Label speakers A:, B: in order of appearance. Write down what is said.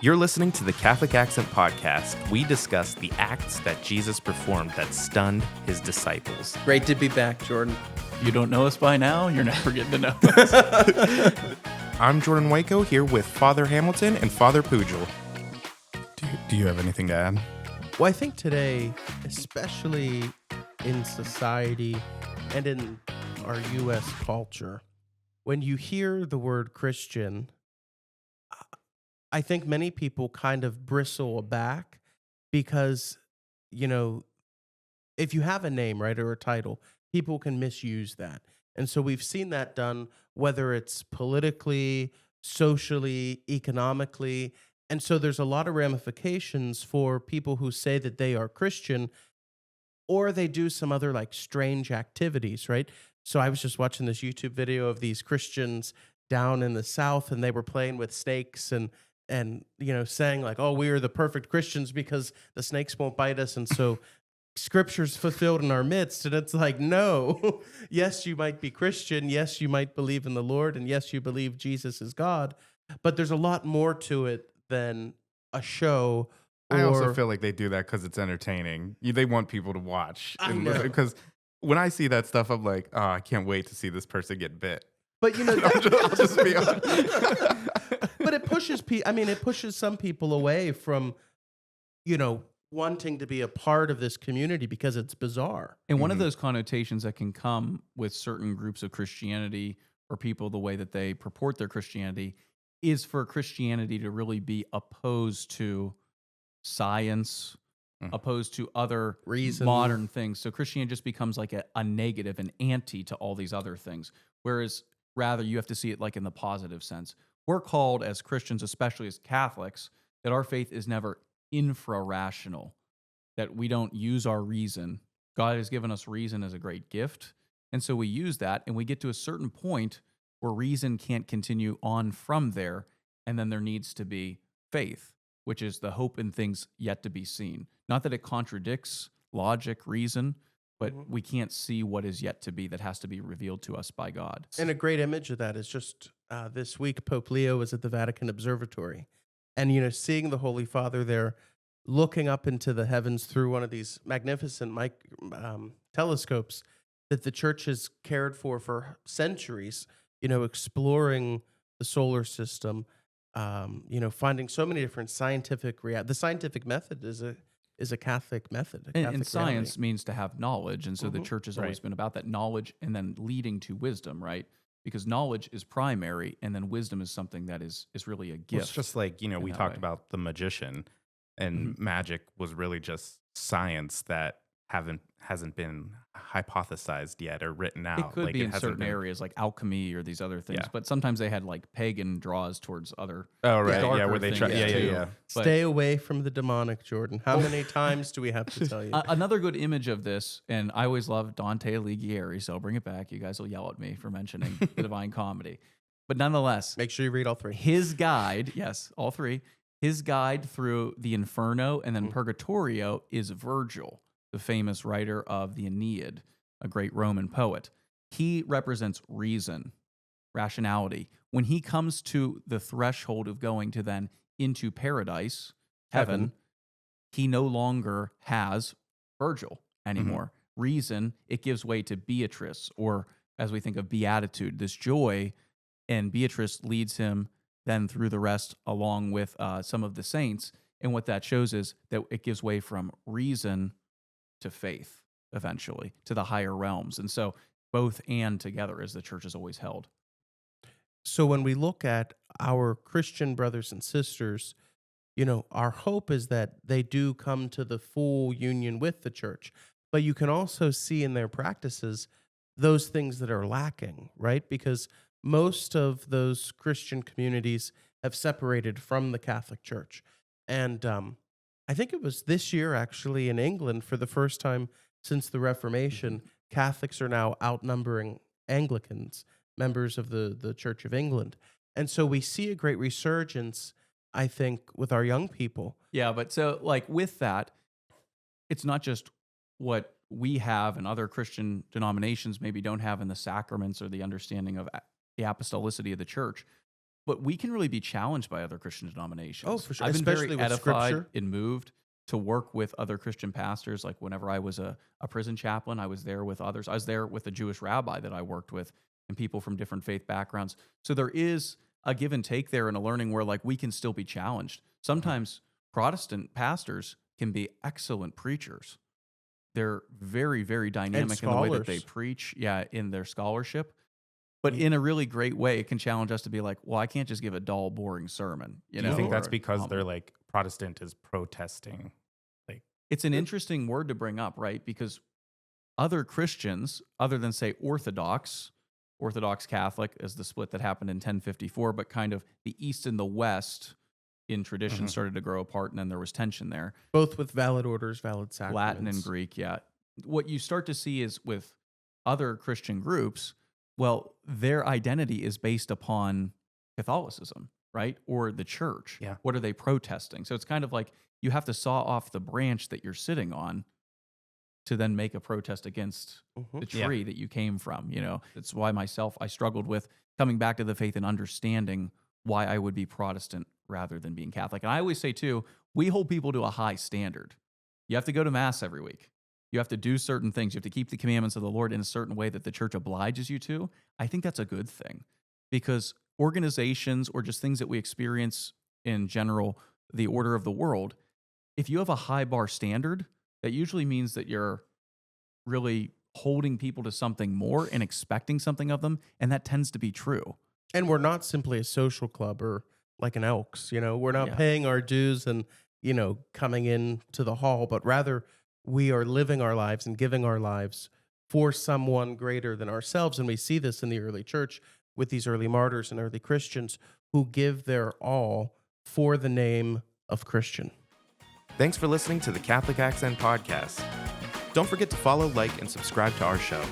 A: You're listening to the Catholic Accent Podcast. We discuss the acts that Jesus performed that stunned his disciples.
B: Great to be back, Jordan.
C: You don't know us by now, you're never getting to know us.
A: I'm Jordan Waco here with Father Hamilton and Father Pujol.
D: Do you have anything to add?
B: Well, I think today, especially in society and in our U.S. culture, when you hear the word Christian, I think many people kind of bristle back because, you know, if you have a name, right, or a title, people can misuse that. And so we've seen that done, whether it's politically, socially, economically. And so there's a lot of ramifications for people who say that they are Christian or they do some other like strange activities, right? So I was just watching this YouTube video of these Christians down in the South, and they were playing with snakes and you know, saying like, oh, we are the perfect Christians because the snakes won't bite us. And so scripture's fulfilled in our midst. And it's like, no, yes, you might be Christian. Yes, you might believe in the Lord. And yes, you believe Jesus is God. But there's a lot more to it than a show.
D: I also feel like they do that because it's entertaining. They want people to watch. Because when I see that stuff, I'm like, oh, I can't wait to see this person get bit.
B: But you know,
D: I'll just be honest.
B: But it pushes it pushes some people away from, you know, wanting to be a part of this community because it's bizarre.
C: And one of those connotations that can come with certain groups of Christianity or people, the way that they purport their Christianity, is for Christianity to really be opposed to science, opposed to other
B: reason,
C: modern things. So Christianity just becomes like a negative, an anti to all these other things. Whereas rather you have to see it like in the positive sense. We're called as Christians, especially as Catholics, that our faith is never infra-rational, that we don't use our reason. God has given us reason as a great gift, and so we use that, and we get to a certain point where reason can't continue on from there, and then there needs to be faith, which is the hope in things yet to be seen. Not that it contradicts logic, reason, but we can't see what is yet to be that has to be revealed to us by God.
B: And a great image of that is just this week, Pope Leo was at the Vatican Observatory. And, you know, seeing the Holy Father there, looking up into the heavens through one of these magnificent telescopes that the church has cared for centuries, you know, exploring the solar system, you know, finding so many different scientific the scientific method is a Catholic method.
C: And science means to have knowledge, and so the church has always been about that knowledge and then leading to wisdom, right? Because knowledge is primary, and then wisdom is something that is really a gift.
D: Well, it's just like, you know, we talked about the magician, and magic was really just science that hasn't been hypothesized yet or written out.
C: It could be in certain areas like alchemy or these other things, but sometimes they had like pagan draws towards other.
D: Oh right, yeah, where they try. Yeah.
B: Stay away from the demonic, Jordan. How many times do we have to tell you?
C: Another good image of this, and I always love Dante Alighieri, so I'll bring it back. You guys will yell at me for mentioning the Divine Comedy, but nonetheless,
B: make sure you read all three.
C: His guide, yes, all three. His guide through the Inferno and then Purgatorio is Virgil, the famous writer of the Aeneid, a great Roman poet. He represents reason, rationality. When he comes to the threshold of going to then into paradise, heaven, he no longer has Virgil anymore. Reason, it gives way to Beatrice, or as we think of beatitude, this joy, and Beatrice leads him then through the rest along with some of the saints. And what that shows is that it gives way from reason to faith, eventually, to the higher realms. And so both and together as the church has always held.
B: So when we look at our Christian brothers and sisters, you know, our hope is that they do come to the full union with the church. But you can also see in their practices those things that are lacking, right? Because most of those Christian communities have separated from the Catholic Church. And I think it was this year, actually, in England, for the first time since the Reformation, Catholics are now outnumbering Anglicans, members of the Church of England. And so we see a great resurgence, I think, with our young people.
C: Yeah, but so, like, with that, it's not just what we have and other Christian denominations maybe don't have in the sacraments or the understanding of the apostolicity of the church. but we can really be challenged by other Christian denominations.
B: Oh, for sure.
C: I've been
B: Especially
C: very
B: with
C: edified
B: Scripture.
C: and moved to work with other Christian pastors. Like whenever I was a prison chaplain, I was there with others. I was there with a Jewish rabbi that I worked with and people from different faith backgrounds. So there is a give and take there and a learning where like we can still be challenged. Sometimes Protestant pastors can be excellent preachers. They're very, very dynamic in the way that they
B: scholars.
C: preach, in their scholarship. But in a really great way, it can challenge us to be like, well, I can't just give a dull, boring sermon.
D: Do you think that's
C: or
D: because
C: humble.
D: they're like Protestant is protesting? Like,
C: It's an interesting word to bring up, right? Because other Christians, other than say Orthodox Catholic is the split that happened in 1054, but kind of the East and the West in tradition started to grow apart, and then there was tension there.
B: Both with valid orders, valid sacraments.
C: Latin and Greek, yeah. What you start to see is with other Christian groups, well, their identity is based upon Catholicism, right? Or the church.
D: Yeah.
C: What are they protesting? So it's kind of like you have to saw off the branch that you're sitting on to then make a protest against the tree that you came from. That's why I struggled with coming back to the faith and understanding why I would be Protestant rather than being Catholic. And I always say too, we hold people to a high standard. You have to go to Mass every week. You have to do certain things. You have to keep the commandments of the Lord in a certain way that the church obliges you to. I think that's a good thing because organizations or just things that we experience in general, the order of the world, if you have a high bar standard, that usually means that you're really holding people to something more and expecting something of them. And that tends to be true.
B: And we're not simply a social club or like an Elks, we're not
C: Yeah.
B: paying our dues and, coming in to the hall, but rather we are living our lives and giving our lives for someone greater than ourselves. And we see this in the early church with these early martyrs and early Christians who give their all for the name of Christian.
A: Thanks for listening to the Catholic Accent Podcast. Don't forget to follow, like, and subscribe to our show.